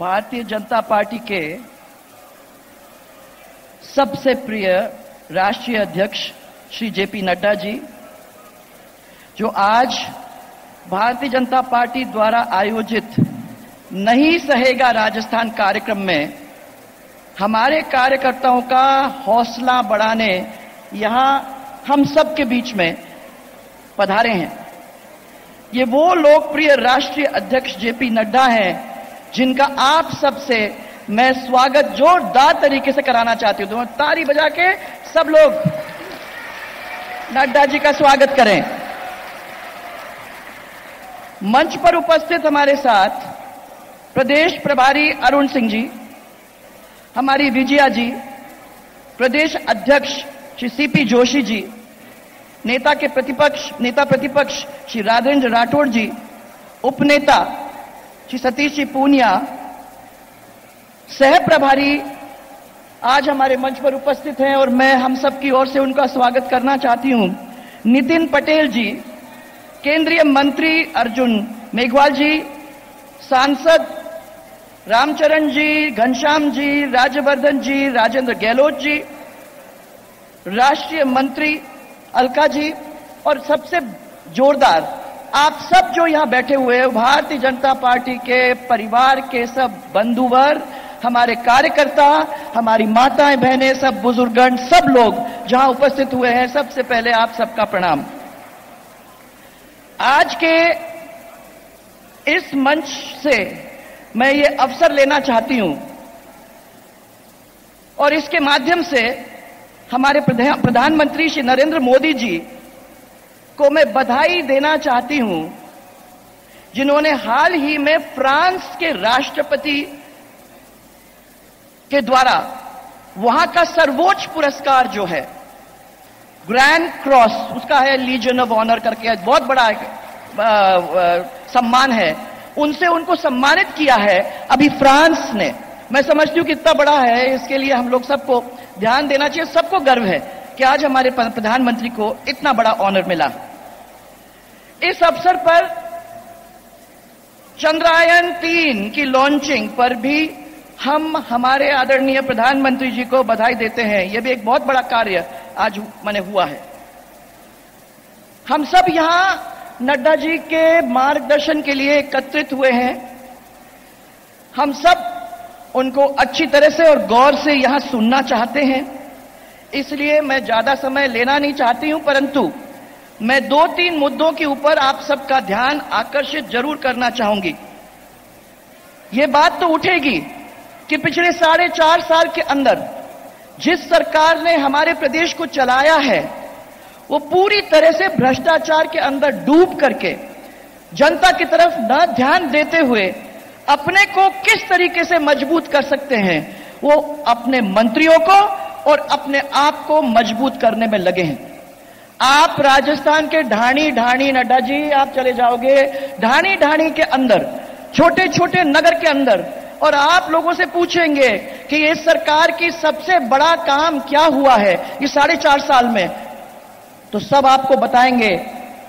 Bharatiya Janata party के सबसे प्रिय राष्ट्रीय अध्यक्ष श्री जेपी नड्डा जी, जो आज भारतीय जनता पार्टी द्वारा आयोजित नहीं सहेगा राजस्थान कार्यक्रम में हमारे कार्यकर्ताओं का हौसला बढ़ाने यहां हम सब के बीच में पधारे हैं। ये वो लोकप्रिय राष्ट्रीय अध्यक्ष जेपी नड्डा हैं जिनका आप सबसे मैं स्वागत जोरदार तरीके से कराना चाहती हूं। तो ताली बजा के सब लोग नड्डा जी का स्वागत करें। मंच पर उपस्थित हमारे साथ प्रदेश प्रभारी अरुण सिंह जी, हमारी विजया जी, प्रदेश अध्यक्ष श्री सीपी जोशी जी, नेता प्रतिपक्ष श्री राजेंद्र राठौड़ जी, उपनेता श्री सतीश जी पूनिया, सह प्रभारी आज हमारे मंच पर उपस्थित हैं और मैं हम सब की ओर से उनका स्वागत करना चाहती हूं। नितिन पटेल जी, केंद्रीय मंत्री अर्जुन मेघवाल जी, सांसद रामचरण जी, घनश्याम जी, राज्यवर्धन जी, राजेंद्र गहलोत जी, राष्ट्रीय मंत्री अलका जी, और सबसे जोरदार आप सब जो यहां बैठे हुए हैं, भारतीय जनता पार्टी के परिवार के सब बंधुवर, हमारे कार्यकर्ता, हमारी माताएं बहनें, सब बुजुर्गण, सब लोग जहां उपस्थित हुए हैं, सबसे पहले आप सबका प्रणाम। आज के इस मंच से मैं ये अवसर लेना चाहती हूं और इसके माध्यम से हमारे प्रधानमंत्री श्री नरेंद्र मोदी जी को मैं बधाई देना चाहती हूं, जिन्होंने हाल ही में फ्रांस के राष्ट्रपति के द्वारा वहां का सर्वोच्च पुरस्कार जो है ग्रैंड क्रॉस, उसका है लीजन ऑफ ऑनर करके, बहुत बड़ा सम्मान है, उनसे उनको सम्मानित किया है अभी फ्रांस ने। मैं समझती हूं कितना बड़ा है, इसके लिए हम लोग सबको ध्यान देना चाहिए। सबको गर्व है कि आज हमारे प्रधानमंत्री को इतना बड़ा ऑनर मिला। इस अवसर पर चंद्रयान-3 की लॉन्चिंग पर भी हम हमारे आदरणीय प्रधानमंत्री जी को बधाई देते हैं। यह भी एक बहुत बड़ा कार्य आज मैंने हुआ है। हम सब यहां नड्डा जी के मार्गदर्शन के लिए एकत्रित हुए हैं। हम सब उनको अच्छी तरह से और गौर से यहां सुनना चाहते हैं, इसलिए मैं ज्यादा समय लेना नहीं चाहती हूं, परंतु मैं 2-3 मुद्दों के ऊपर आप सबका ध्यान आकर्षित जरूर करना चाहूंगी। ये बात तो उठेगी कि पिछले 4.5 साल के अंदर जिस सरकार ने हमारे प्रदेश को चलाया है, वो पूरी तरह से भ्रष्टाचार के अंदर डूब करके जनता की तरफ न ध्यान देते हुए अपने को किस तरीके से मजबूत कर सकते हैं, वो अपने मंत्रियों को और अपने आप को मजबूत करने में लगे हैं। आप राजस्थान के ढाणी नड्डा जी, आप चले जाओगे ढाणी के अंदर, छोटे छोटे नगर के अंदर, और आप लोगों से पूछेंगे कि इस सरकार की सबसे बड़ा काम क्या हुआ है ये 4.5 साल में, तो सब आपको बताएंगे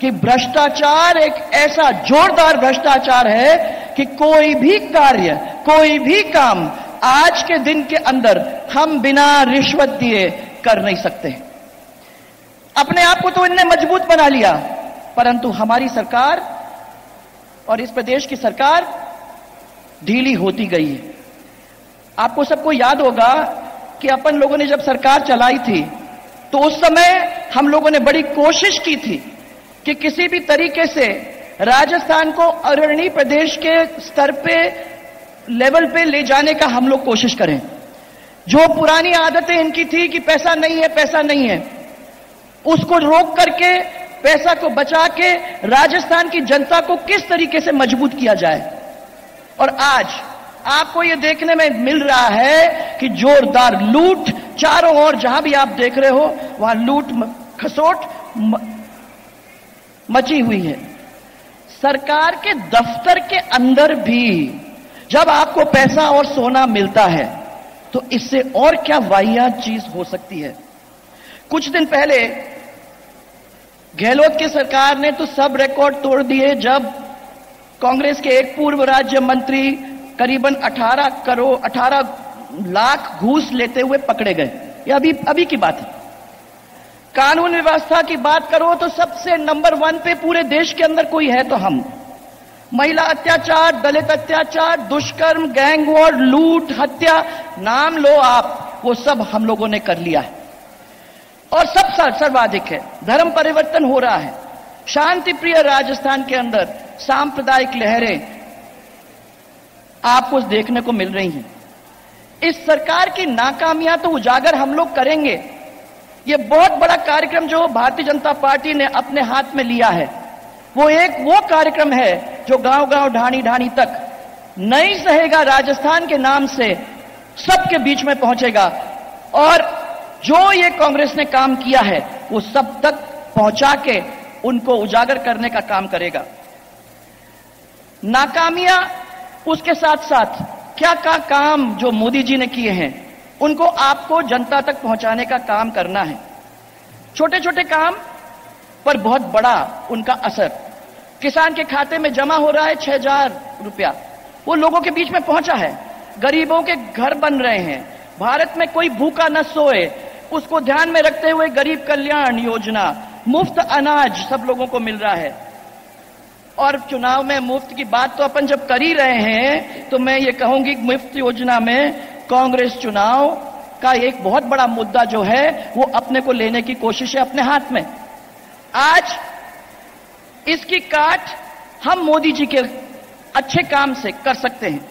कि भ्रष्टाचार एक ऐसा जोरदार भ्रष्टाचार है कि कोई भी कार्य, कोई भी काम आज के दिन के अंदर हम बिना रिश्वत दिए कर नहीं सकते। अपने आप को तो इनने मजबूत बना लिया, परंतु हमारी सरकार और इस प्रदेश की सरकार ढीली होती गई है। आपको सबको याद होगा कि अपन लोगों ने जब सरकार चलाई थी तो उस समय हम लोगों ने बड़ी कोशिश की थी कि किसी भी तरीके से राजस्थान को अग्रणी प्रदेश के स्तर पे, लेवल पे ले जाने का हम लोग कोशिश करें। जो पुरानी आदतें इनकी थी कि पैसा नहीं है, उसको रोक करके, पैसा को बचा के राजस्थान की जनता को किस तरीके से मजबूत किया जाए। और आज आपको यह देखने में मिल रहा है कि जोरदार लूट चारों ओर, जहां भी आप देख रहे हो वहां लूट खसोट मची हुई है। सरकार के दफ्तर के अंदर भी जब आपको पैसा और सोना मिलता है तो इससे और क्या वाहियात चीज हो सकती है। कुछ दिन पहले गहलोत की सरकार ने तो सब रिकॉर्ड तोड़ दिए जब कांग्रेस के एक पूर्व राज्य मंत्री करीबन 18 लाख घूस लेते हुए पकड़े गए। ये अभी की बात है। कानून व्यवस्था की बात करो तो सबसे नंबर 1 पे पूरे देश के अंदर कोई है तो हम। महिला अत्याचार, दलित अत्याचार, दुष्कर्म, गैंग वॉर, लूट, हत्या, नाम लो आप, वो सब हम लोगों ने कर लिया है और सब सर्वाधिक है। धर्म परिवर्तन हो रहा है। शांति प्रिय राजस्थान के अंदर सांप्रदायिक लहरें आपको देखने को मिल रही हैं। इस सरकार की नाकामियां तो उजागर हम लोग करेंगे। ये बहुत बड़ा कार्यक्रम जो भारतीय जनता पार्टी ने अपने हाथ में लिया है, वो कार्यक्रम है जो गांव-गांव, ढाणी-ढाणी तक नहीं सहेगा राजस्थान के नाम से सबके बीच में पहुंचेगा और जो ये कांग्रेस ने काम किया है वो सब तक पहुंचा के उनको उजागर करने का काम करेगा। नाकामियां उसके साथ साथ क्या काम जो मोदी जी ने किए हैं उनको आपको जनता तक पहुंचाने का काम करना है। छोटे छोटे काम पर बहुत बड़ा उनका असर। किसान के खाते में जमा हो रहा है 6,000 रुपया, वो लोगों के बीच में पहुंचा है। गरीबों के घर बन रहे हैं। भारत में कोई भूखा न सोए, उसको ध्यान में रखते हुए गरीब कल्याण योजना, मुफ्त अनाज सब लोगों को मिल रहा है। और चुनाव में मुफ्त की बात तो अपन जब कर ही रहे हैं तो मैं ये कहूंगी मुफ्त योजना में कांग्रेस चुनाव का एक बहुत बड़ा मुद्दा जो है वो अपने को लेने की कोशिश है अपने हाथ में। आज इसकी काट हम मोदी जी के अच्छे काम से कर सकते हैं।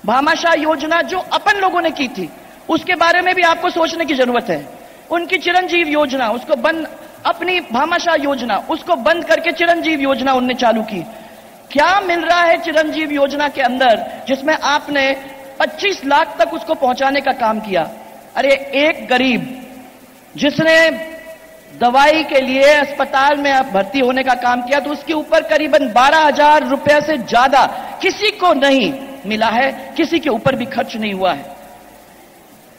भामाशाह योजना जो अपन लोगों ने की थी उसके बारे में भी आपको सोचने की जरूरत है। उनकी चिरंजीव योजना उसको बंद, अपनी भामाशाह योजना उसको बंद करके चिरंजीव योजना उनने चालू की। क्या मिल रहा है चिरंजीव योजना के अंदर जिसमें आपने 25 लाख तक उसको पहुंचाने का काम किया? अरे एक गरीब जिसने दवाई के लिए अस्पताल में भर्ती होने का काम किया तो उसके ऊपर करीबन 12,000 रुपए से ज्यादा किसी को नहीं मिला है, किसी के ऊपर भी खर्च नहीं हुआ है।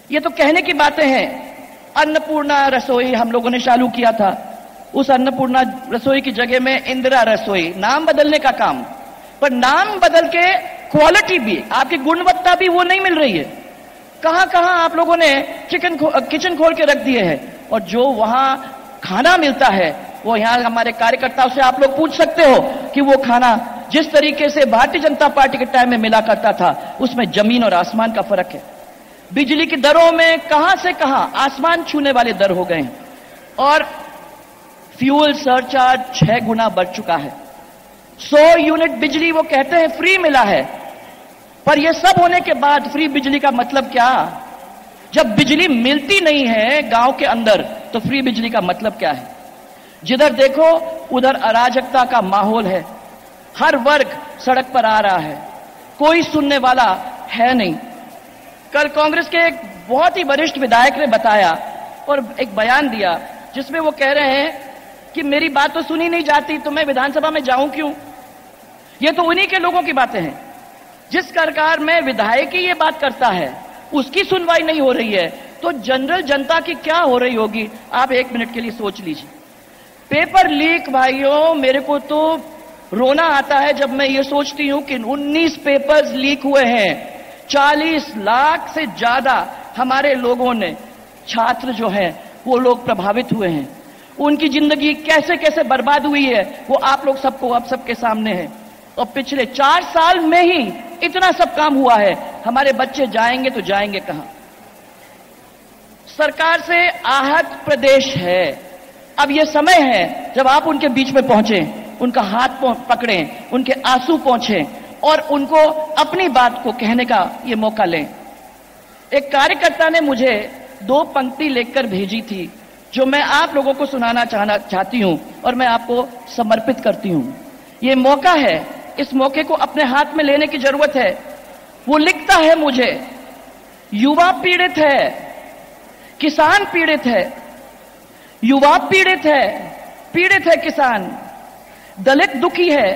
ये तो कहने की बातें हैं। अन्नपूर्णा रसोई हम लोगों ने चालू किया था, उस अन्नपूर्णा रसोई की जगह में इंदिरा रसोई, नाम बदलने का काम, पर नाम बदल के क्वालिटी भी, आपकी गुणवत्ता भी वो नहीं मिल रही है। कहां कहां आप लोगों ने किचन खोल के रख दिए हैं और जो वहां खाना मिलता है वो यहां हमारे कार्यकर्ताओं से आप लोग पूछ सकते हो कि वो खाना जिस तरीके से भारतीय जनता पार्टी के टाइम में मिला करता था उसमें जमीन और आसमान का फर्क है। बिजली की दरों में कहां से कहां आसमान छूने वाले दर हो गए हैं और फ्यूल सरचार्ज 6 गुना बढ़ चुका है। 100 यूनिट बिजली वो कहते हैं फ्री मिला है, पर यह सब होने के बाद फ्री बिजली का मतलब क्या? जब बिजली मिलती नहीं है गांव के अंदर तो फ्री बिजली का मतलब क्या है? जिधर देखो उधर अराजकता का माहौल है। हर वर्ग सड़क पर आ रहा है, कोई सुनने वाला है नहीं। कल कांग्रेस के एक बहुत ही वरिष्ठ विधायक ने बताया और एक बयान दिया जिसमें वो कह रहे हैं कि मेरी बात तो सुनी नहीं जाती तो मैं विधानसभा में जाऊं क्यों? ये तो उन्हीं के लोगों की बातें हैं। जिस सरकार में विधायक ही ये बात करता है उसकी सुनवाई नहीं हो रही है तो जनरल जनता की क्या हो रही होगी? आप 1 मिनट के लिए सोच लीजिए। पेपर लीक भाइयों, मेरे को तो रोना आता है जब मैं ये सोचती हूं कि 19 पेपर्स लीक हुए हैं। 40 लाख से ज्यादा हमारे लोगों ने, छात्र जो हैं वो लोग प्रभावित हुए हैं। उनकी जिंदगी कैसे कैसे बर्बाद हुई है वो आप लोग सबको अब सबके सामने है। और पिछले 4 साल में ही इतना सब काम हुआ है। हमारे बच्चे जाएंगे तो जाएंगे कहां? सरकार से आहत प्रदेश है। अब यह समय है जब आप उनके बीच में पहुंचे, उनका हाथ पकड़ें, उनके आंसू पहुंचे और उनको अपनी बात को कहने का ये मौका लें। एक कार्यकर्ता ने मुझे 2 पंक्ति लिखकर भेजी थी जो मैं आप लोगों को सुनाना चाहती हूं और मैं आपको समर्पित करती हूं। ये मौका है, इस मौके को अपने हाथ में लेने की जरूरत है। वो लिखता है मुझे, युवा पीड़ित है, किसान पीड़ित है, युवा पीड़ित है किसान, दलित दुखी है,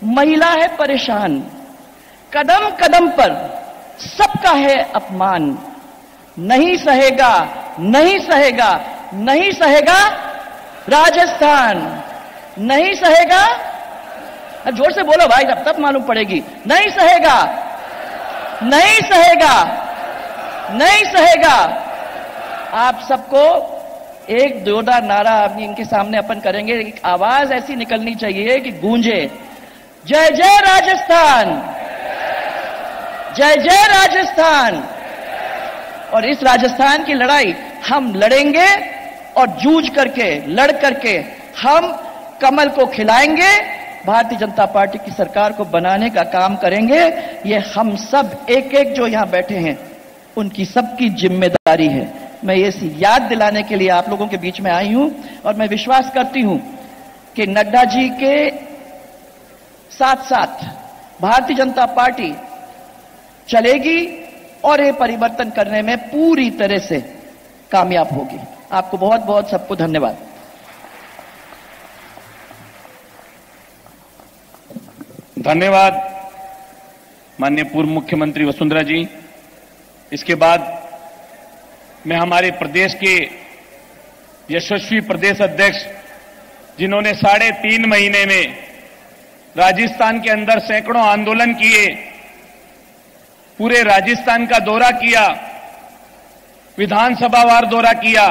महिला है परेशान, कदम कदम पर सबका है अपमान। नहीं सहेगा, नहीं सहेगा, नहीं सहेगा राजस्थान, नहीं सहेगा, जोर से बोलो भाई, तब मालूम पड़ेगी। नहीं सहेगा नहीं सहेगा, नहीं सहेगा। आप सबको एक जोरदार नारा इनके सामने अपन करेंगे, एक आवाज ऐसी निकलनी चाहिए कि गूंजे, जय जय राजस्थान, जय जय राजस्थान। और इस राजस्थान की लड़ाई हम लड़ेंगे और जूझ करके, लड़ करके हम कमल को खिलाएंगे, भारतीय जनता पार्टी की सरकार को बनाने का काम करेंगे। ये हम सब एक एक जो यहां बैठे हैं उनकी सबकी जिम्मेदारी है। मैं ये याद दिलाने के लिए आप लोगों के बीच में आई हूं और मैं विश्वास करती हूं कि नड्डा जी के साथ साथ भारतीय जनता पार्टी चलेगी और ये परिवर्तन करने में पूरी तरह से कामयाब होगी। आपको बहुत बहुत सबको धन्यवाद। धन्यवाद माननीय पूर्व मुख्यमंत्री वसुंधरा जी। इसके बाद मैं हमारे प्रदेश के यशस्वी प्रदेश अध्यक्ष, जिन्होंने 3.5 महीने में राजस्थान के अंदर सैकड़ों आंदोलन किए, पूरे राजस्थान का दौरा किया, विधानसभावार दौरा किया,